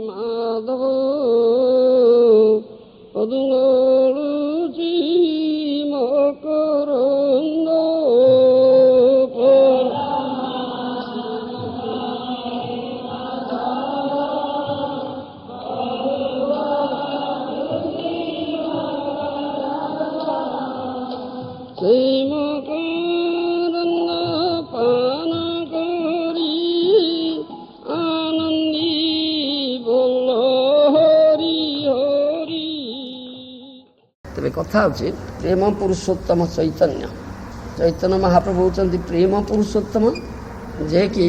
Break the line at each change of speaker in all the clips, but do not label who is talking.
মাধব পদুঙুচি মকরন্দ সেই মকরন্দ পান করি আনন্দী বল হরি হরি। তবে কথা হচ্ছে ପ୍ରେମ ପୁରୁଷୋତ୍ତମ ଚୈତନ୍ୟ ଚୈତନ୍ୟ ମହାପ୍ରଭୁ ହେଉଛନ୍ତି ପ୍ରେମ ପୁରୁଷୋତ୍ତମ, ଯିଏକି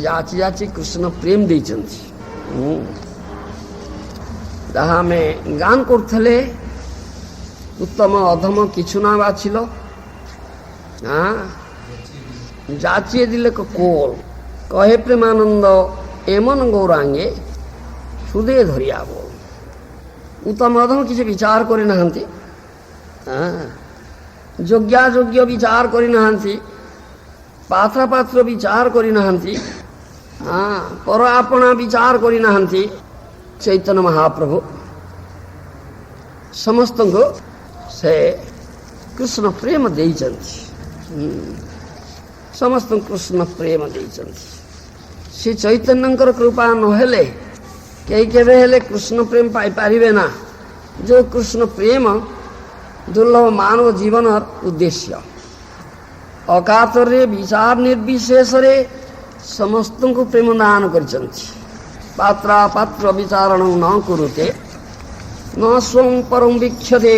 ଯାଚି ଯାଚି କୃଷ୍ଣ ପ୍ରେମ ଦେଇଛନ୍ତି। ଯାହା ଆମେ ଗାନ କରୁଥିଲେ ଉତ୍ତମ ଅଧମ কিছু না বাছিল, যাচিয়ে দিলে কোল কহে প্রেমানন্দ এমন গৌরাঙ্গে সুদে ধরিয়া বল। উত্তম অধম কিছু বিচার করে নাহান্তি, যোগ্যাযোগ্য বিচার করে নাহান্তি, পাত্রাপাত্র বিচার করে নাহান্তি, পর আপଣା বিচার করে নাହାନ୍ତି। ଚୈତନ୍ୟ ମହାପ୍ରଭୁ ସମସ୍ତଙ୍କୁ ସେ କୃଷ୍ଣ ପ୍ରେମ ଦେଇଛନ୍ତି, ସମସ୍ତଙ୍କୁ କୃଷ୍ଣ ପ୍ରେମ ଦେଇଛନ୍ତି। ସେ ଚୈତନ୍ୟଙ୍କର କୃପା ନହେଲେ କେହି କେବେ ହେଲେ କୃଷ୍ଣ ପ୍ରେମ ପାଇପାରିବେ ନା। ଯେଉଁ କୃଷ୍ଣ ପ୍ରେମ ଦୁର୍ଲଭ ମାନବ ଜୀବନର ଉଦ୍ଦେଶ୍ୟ। ଅକାତରେ ବିଚାର ନିର୍ବିଶେଷରେ ସମସ୍ତଙ୍କୁ ପ୍ରେମ ଦାନ କରିଛନ୍ତି। ପାତ୍ରାପାତ୍ର ବିଚାରଣ ନ କରୁତେ ନ ସ୍ୱଂ ପରଂ ବୀକ୍ଷତେ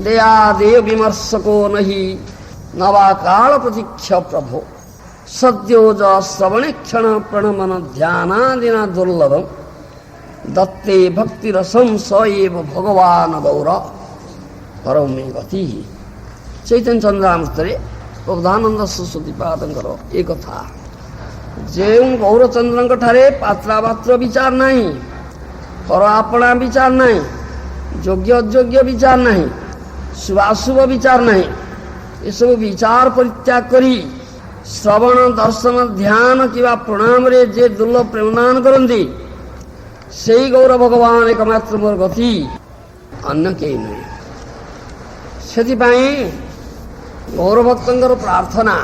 ଦେୟାଦେୟ ବିମର୍ଶକୋ ନହି ନବା କାଳ ପ୍ରତୀକ୍ଷ ପ୍ରଭୁ ସଦ୍ୟୋଜ ଶ୍ରବଣେ କ୍ଷଣ ପ୍ରଣମନ ଧ୍ୟାନାଦିନ ଦୁର୍ଲଭମ୍ ଦତ୍ତେ ଭକ୍ତିରସଂ ସ ଏବ ଭଗବାନ ଗୌର ପରମେ ଗତି। ଚୈତନ୍ୟ ଚନ୍ଦ୍ରାମୃତରେ ପ୍ରବୋଧାନନ୍ଦ ସରସ୍ୱତୀ ପାଦଙ୍କର ଏ କଥା। ଯେଉଁ ଗୌରଚନ୍ଦ୍ରଙ୍କ ଠାରେ ପାତ୍ରାପାତ୍ର ବିଚାର ନାହିଁ, ପର ଆପଣା ବିଚାର ନାହିଁ, ଯୋଗ୍ୟ ଅଯୋଗ୍ୟ ବିଚାର ନାହିଁ, ଶୁଭାଶୁଭ ବିଚାର ନାହିଁ, ଏସବୁ ବିଚାର ପରିତ୍ୟାଗ କରି ଶ୍ରବଣ ଦର୍ଶନ ଧ୍ୟାନ କିମ୍ବା ପ୍ରଣାମରେ ଯେ ଦୁର୍ଲଭ ପ୍ରେମଦାନ କରନ୍ତି, ସେଇ ଗୌର ଭଗବାନ ଏକମାତ୍ର ମୋର ଗତି, ଅନ୍ୟ କେହି ନୁହେଁ। ସେଥିପାଇଁ ଗୌରଭକ୍ତଙ୍କର ପ୍ରାର୍ଥନା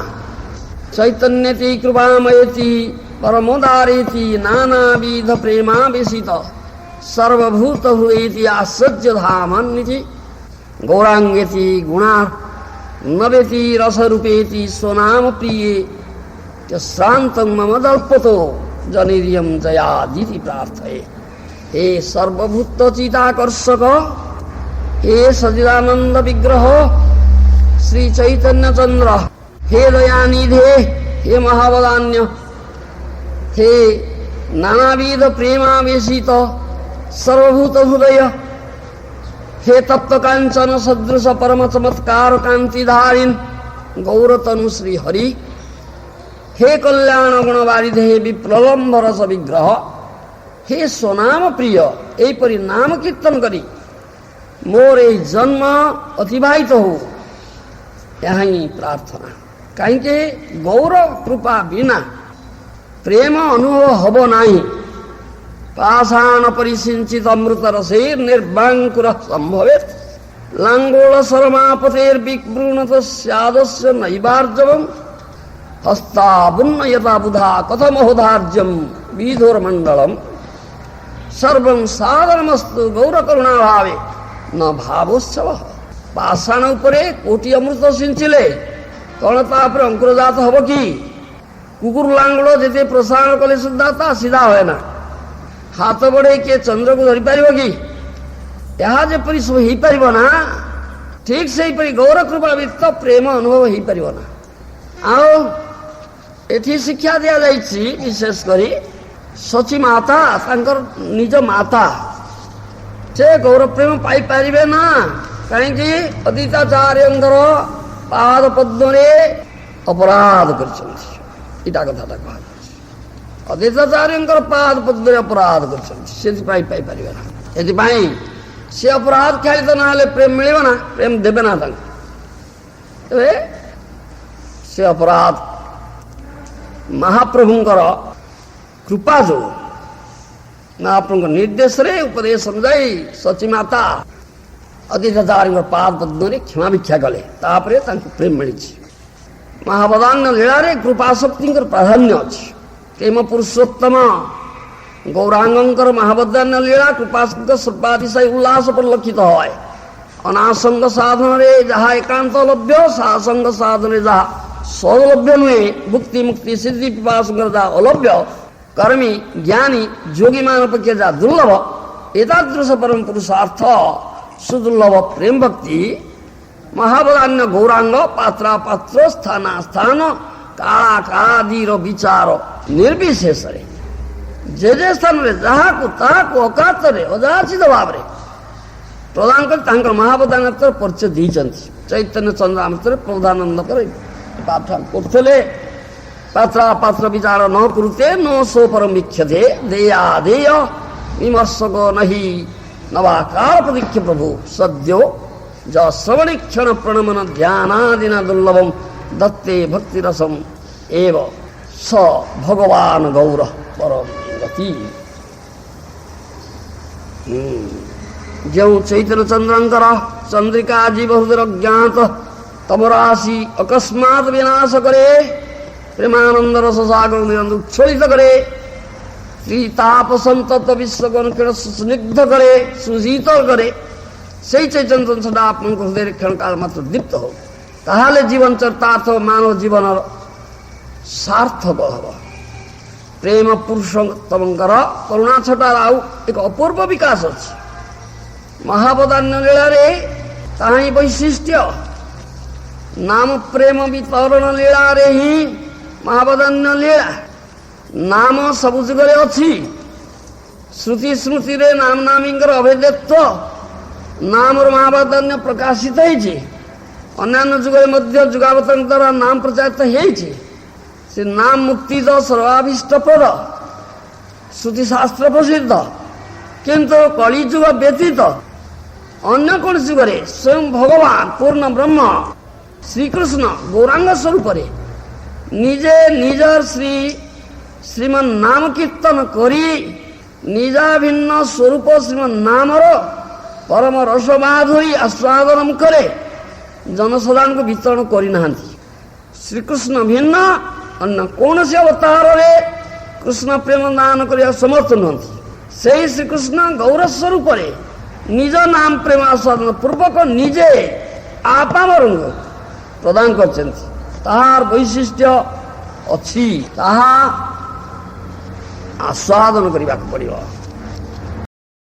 ଚୈତନ୍ୟତି କୃପାମୟତି ପରମୋଦାରେତି ନାନାବିଧ ପ୍ରେମାବେଶିତ ସର୍ବଭୂତ ହୁଏତି ଆଶ୍ଚର୍ଯ୍ୟ ଧାମନ୍ନିତି ଗୌରାଙ୍ଗେତି ଗୁଣା ନବେତି ରସରୂପେତି ସ୍ୱନାମ ପ୍ରିୟେ ଶ୍ରାନ୍ତଂ ମମ ଦଳ୍ପତୋ ଜନିରିୟಂ ଜୟାଦିତି ପ୍ରାର୍ଥये। हे सर्वभूत चिताकर्षक, हे सचिदानंद विग्रह श्री चैतन्य चंद्र, हे दयानिधे, हे महावदान्य, हे नानाविध प्रेमावेशित सर्वभूत हृदय, हे तप्त कांचन सदृश परम चमत्कार कांतिधारिण गौरतनु श्री हरि, हे कल्याण गुणवारिधे विप्लवम्भ रस विग्रह, हे स्वनाम प्रिय। एपरि नाम कीर्तन करी मोर जन्म अतिबाहित हो, यह ही प्रार्थना। कहीं गौर कृपा बिना प्रेम अनुभव हब नहीं। पाषाण परिसिंचित अमृत रसे निर्वांकुर संभवेत लांगोल शर्मापतेर विवृणत स्यादस्य नैवार्जवम् हस्ताबुन्नयता बुधा कथमहोधार्यम विधुर्मंडलम सर्वं साधनमस्तु गौर करुणा भावे न भावोत्सव। पाषाण उपरे कोटी अमृत सिंचिले कौन तापर अंकुरजात हब कि? कुकुर लांगड़ जेते प्रसारण कले सुद्धा ता सीधा हुए ना। हाथ बढ़े किए चंद्र को धरी पार कि? यहाँ जेपरी सब हो पार ना, ठीक से गौर कृपा वित्त प्रेम अनुभव हो पार ना। आओ एठी शिक्षा दिया जाइछि विशेष करी सची माता तांकर निज माता से गौर प्रेम पाई पारिबे ना। कहीं अदिताचार्यंकर पाद पद्मरे अपराध करछन्ति, इटा कथाटा कहा अदिताचार्यंकर पाद पद्मरे अपराध करछन्ति, सेति पाई पाई पारिबे ना। एति पाई से अपराध खेलित ना हले प्रेम मिलिबो ना, प्रेम देबे ना तांक। ए से अपराध महाप्रभुंकर କୃପା ଯୋଗୁଁ ମହାପ୍ରଭୁଙ୍କ ନିର୍ଦ୍ଦେଶରେ ଉପଦେଶ ଅନୁଯାୟୀ ସଚୀ ମାତା ଅତିଥି ପାଦ ପଦ୍ମରେ କ୍ଷମା ଭିକ୍ଷା କଲେ। ତାପରେ ତାଙ୍କୁ ପ୍ରେମ ମିଳିଛି। ମହାବଦାନ୍ୟ ଲୀଳାରେ କୃପା ଶକ୍ତିଙ୍କର ପ୍ରାଧାନ୍ୟ ଅଛି। ପ୍ରେମ ପୁରୁଷୋତ୍ତମ ଗୌରାଙ୍ଗଙ୍କର ମହାବଦାନ୍ୟ ଲୀଳା କୃପାଶକ୍ତିଙ୍କ ସର୍ବାତିଶୟ ଉଲ୍ଲାସ ପରିଲକ୍ଷିତ হয়। ଅନାସଙ୍ଗ ସାଧନରେ ଯାହା ଏକାନ୍ତ ଲଭ୍ୟ, ସାସଙ୍ଗ ସାଧନରେ ଯାହା ସଲଭ୍ୟ ନୁହେଁ, ଭୁକ୍ତି ମୁକ୍ତି ସିଦ୍ଧି ପିପାସଙ୍କର ଯାହା ଅଲଭ୍ୟ, କର୍ମୀ ଜ୍ଞାନୀ ଯୋଗୀମାନ ପକ୍ଷେ ଯାହା ଦୁର୍ଲଭ, ଏତାଦୃଶ ପରମ ପୁରୁଷାର୍ଥ ସୁଦୁର୍ଲଭ ପ୍ରେମ ଭକ୍ତି ମହାବଦାନ୍ୟ ଗୌରାଙ୍ଗ ପାତ୍ରା ପାତ୍ର ସ୍ଥାନ ସ୍ଥାନ କାଳା କାଳାଦିର ବିଚାର ନିର୍ବିଶେଷରେ ଯେ ସ୍ଥାନରେ ଯାହାକୁ ତାହାକୁ ଅକାତରେ ଅଯାଚିତ ଭାବରେ ପ୍ରଦାନ କରି ତାଙ୍କର ମହାବଦାନ୍ୟର ପରିଚୟ ଦେଇଛନ୍ତି। ଚୈତନ୍ୟ ଚନ୍ଦ୍ରାମୃତରେ ପ୍ରଧାନନ୍ଦ କରି ପାଠ କରୁଥିଲେ। ପାତ୍ରା ପାତ୍ର ବିଚାର ନ କରୁତେ ନ ସୋ ପରମ ବିକ୍ଷତେ ଦେୟା ଦେୟ ବିମର୍ଶକ ନହି ନବା କାଳ ପ୍ରଦୀକ୍ଷ ପ୍ରଭୁ ସଦ୍ୟୋ ଯ ଶ୍ରବଣୀ କ୍ଷଣ ପ୍ରଣମନ ଧ୍ୟାନାଦିନ ଦୁର୍ଲଭମ ଦତ୍ତେ ଭକ୍ତି ରସମ ଏବ ସ ଭଗବାନ ଗୌର ପରମ ଗତି। ଯେଉଁ ଚୈତନ୍ୟ ଚନ୍ଦ୍ରଙ୍କର ଚନ୍ଦ୍ରିକା ଜୀବ ହୃଦୟର ଜ୍ଞାତ ତମରାଶି ଅକସ୍ମାତ ବିନାଶ କରେ, ପ୍ରେମାନନ୍ଦ ରସ ସାଗର ନିରନ୍ତ ଉଚ୍ଛଳିତ କରେ, ତ୍ରିତାପ ସନ୍ତପ୍ତ ବିଶ୍ୱଗଣ ସ୍ନିଗ୍ଧ କରେ, ସୁଶୀତଳ କରେ, সেই চৈতন্য সদা আপনার হৃদয়ের ক্ষণকাল মাত্র দীপ্ত হোক, তাহলে জীবন চরিতার্থ মানব জীবনের সার্থক হব। প্রেম পুরুষোତ୍ତমଙ୍କର କରୁଣା ଛଟାର ଆଉ ଏକ ଅପୂର୍ବ ବିକାଶ ଅଛି। ମହାବଦାନ୍ୟ ଲୀଳାରେ ତାହା ହିଁ ବୈଶିଷ୍ଟ୍ୟ। ନାମ ପ୍ରେମ ବିତରଣ ଲୀଳାରେ ହିଁ ମହାବଦାନ୍ୟ ଲୀଳା। ନାମ ସବୁ ଯୁଗରେ ଅଛି। ଶ୍ରୁତି ସ୍ମୃତିରେ ନାମ ନାମୀଙ୍କର ଅଭେଦ୍ୟତ୍ୱ ନାମର ମହାବଦାନ୍ୟ ପ୍ରକାଶିତ ହେଇଛି। ଅନ୍ୟାନ୍ୟ ଯୁଗରେ ମଧ୍ୟ ଯୁଗାବତାରଙ୍କ ଦ୍ୱାରା ନାମ ପ୍ରଚାରିତ ହେଇଛି। ସେ ନାମ ମୁକ୍ତିଦ ସର୍ବାଭୀଷ୍ଟପ୍ରଦ ଶ୍ରୁତି ଶାସ୍ତ୍ର ପ୍ରସିଦ୍ଧ। କିନ୍ତୁ କଳିଯୁଗ ବ୍ୟତୀତ ଅନ୍ୟ କୌଣସି ଯୁଗରେ ସ୍ୱୟଂ ଭଗବାନ ପୂର୍ଣ୍ଣ ବ୍ରହ୍ମ ଶ୍ରୀକୃଷ୍ଣ ଗୌରାଙ୍ଗ ସ୍ୱରୂପରେ ନିଜେ ନିଜର ଶ୍ରୀମନ୍ ନାମ କୀର୍ତ୍ତନ କରି ନିଜାଭିନ୍ନ ସ୍ୱରୂପ ଶ୍ରୀମନ୍ ନାମର ପରମ ରସ ମାଧୁରୀ ଆସ୍ୱାଦନ ମୁଖରେ ଜନସାଧାରଣଙ୍କୁ ବିତରଣ କରିନାହାନ୍ତି। ଶ୍ରୀକୃଷ୍ଣ ଭିନ୍ନ ଅନ୍ୟ କୌଣସି ଅବତାରରେ କୃଷ୍ଣ ପ୍ରେମ ଦାନ କରିବାକୁ ସମର୍ଥ ନୁହନ୍ତି। ସେହି ଶ୍ରୀକୃଷ୍ଣ ଗୌର ସ୍ୱରୂପରେ ନିଜ ନାମ ପ୍ରେମ ଆସ୍ୱାଦନ ପୂର୍ବକ ନିଜେ ଆପାମରଙ୍କୁ ପ୍ରଦାନ କରିଛନ୍ତି। ତାହାର ବୈଶିଷ୍ଟ୍ୟ ଅଛି, ତାହା ଆସ୍ୱାଦନ କରିବାକୁ ପଡ଼ିବ।